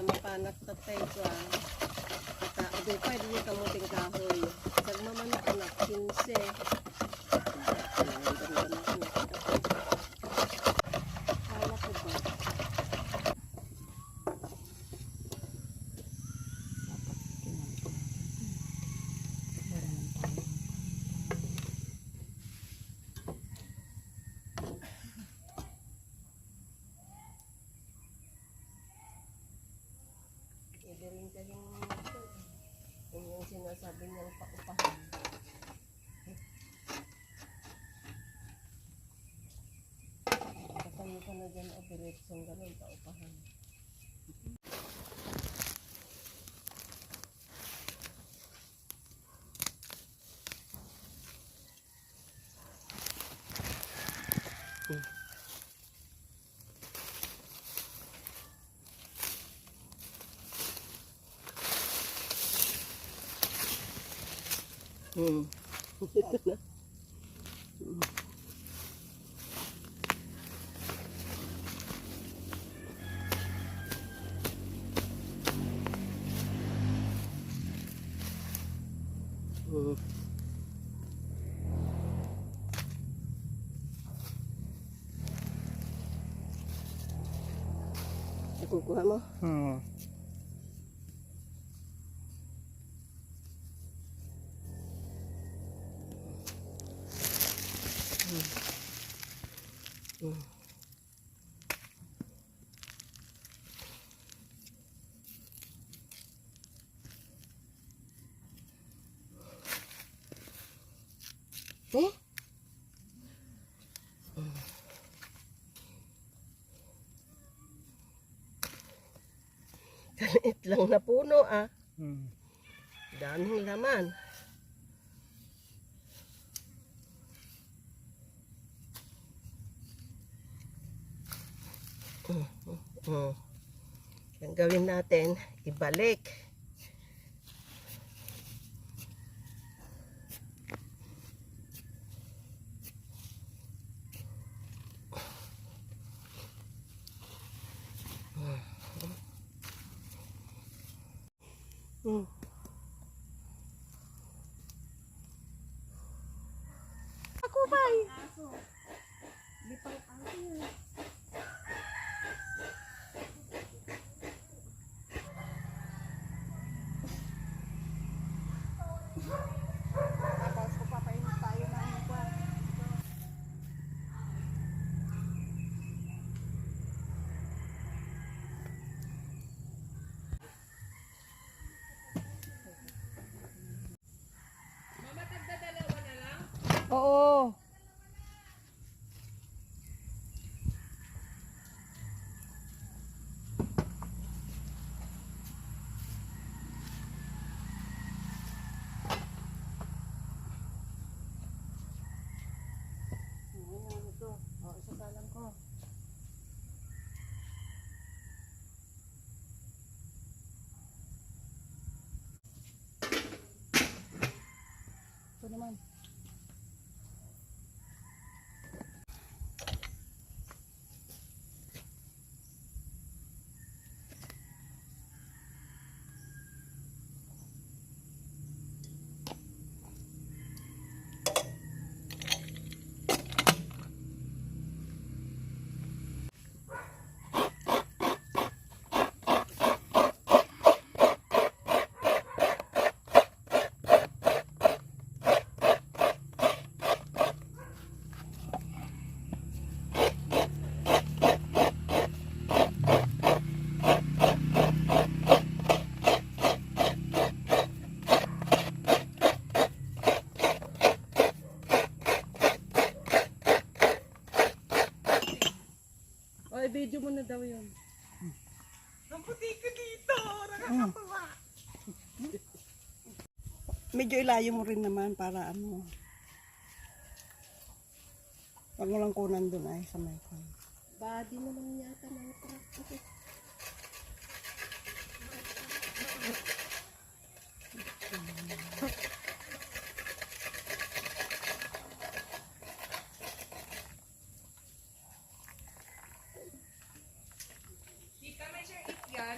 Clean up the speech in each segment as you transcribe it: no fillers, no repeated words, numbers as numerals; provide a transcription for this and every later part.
mapanak tatay ko. Adupay din yung kamuting kahoy. Sagmamanok anak, 15. Kala ko ba? Rin ka yung sinasabi niyang paupahan. Patayo ka na dyan operation ganun, paupahan. Ito na. Kukuha mo? Kaliit lang na puno ah. Daming laman. Ang gawin natin, ibalik. Ako ba? Lipang aso yan. Tapos ko papainit tayo ng buwan. Mama, tagdadalawa na lang? Oo. Isasalang ko. Ito naman. Ay, video mo na daw yun. Ang puti ko dito. Nakakatawa. Medyo ilayo mo rin naman para ano. Huwag mo lang kunan dun ay sa may kon. Body naman yata ng truck. Di ka may sure it yan.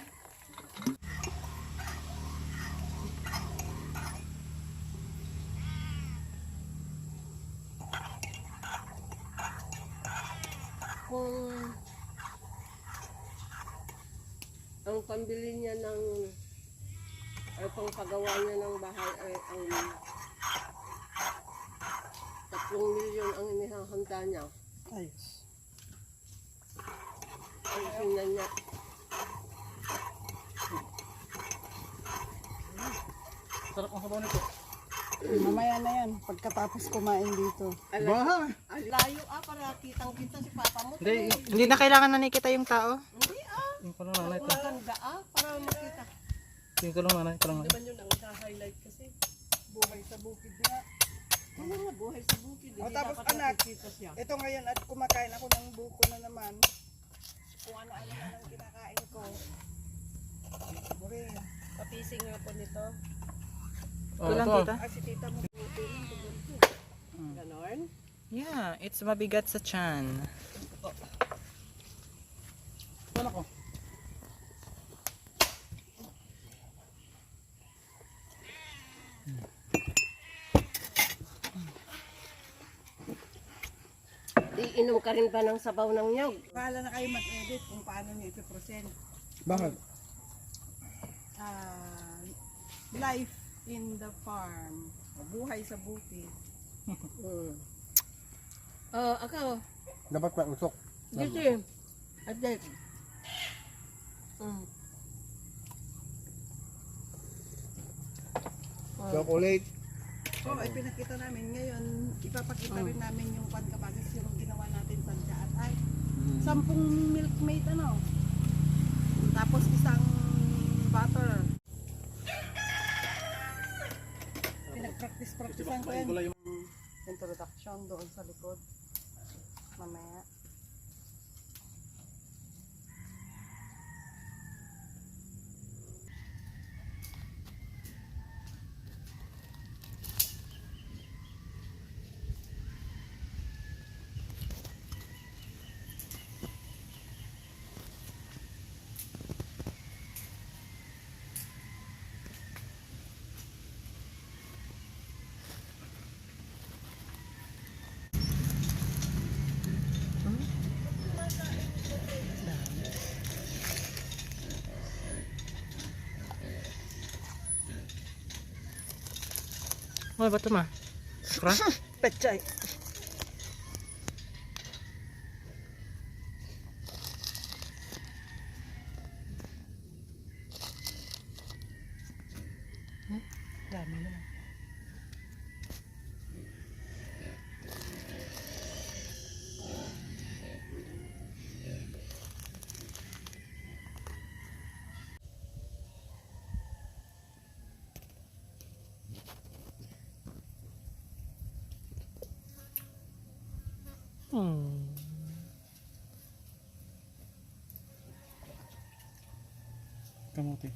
kung ang pambili niya ng ay pangpagawa niya ng bahay ay ang 3 milyon ang inihahanda niya. Ayos. Ayusin na niya. Sarap ang sabaw nito. Mamaya na yan, pagkatapos kumain dito. Baha! Ang layo para kitang-kita si papa mo. Hindi, Hindi na kailangan na nakita yung tao. Hindi yung ko lang nanay. maganda para makita. Yung ko lang nanay. Parang Naman yun ang highlight kasi. Buhay sa bukid nga. Ano nga buhay sa bukid. O, Hindi tapos, dapat anak, nakikita siya. Ito ngayon at kumakain ako ng buko na naman. Kung ano-ano na lang kinakain ko. Bure. Papising nga po nito. Kulang Ay, si tita mo. Ganon. Yeah, it's mabigat sa tiyan. Ano ko? Iinom ka rin ba ng sabaw ng nyog? Bahala na kayo mag-edit kung paano niyo ipipresent. Bakit? Life in the farm. Buhay sa bukid. Ako. Dapat may usok. Gisi. Adik. Chocolate. So, ay pinakita namin ngayon, ipapakita rin namin yung pagkabagis yung ginawa natin sa dyan. Ay, 10 milkmaid ano. Tapos isang butter. Pinag-practice-practicean ko yan. Introduction doon sa likod. Mamaya. Oh, ba't ma? Kra? Pechay. Dami na. Kamuti.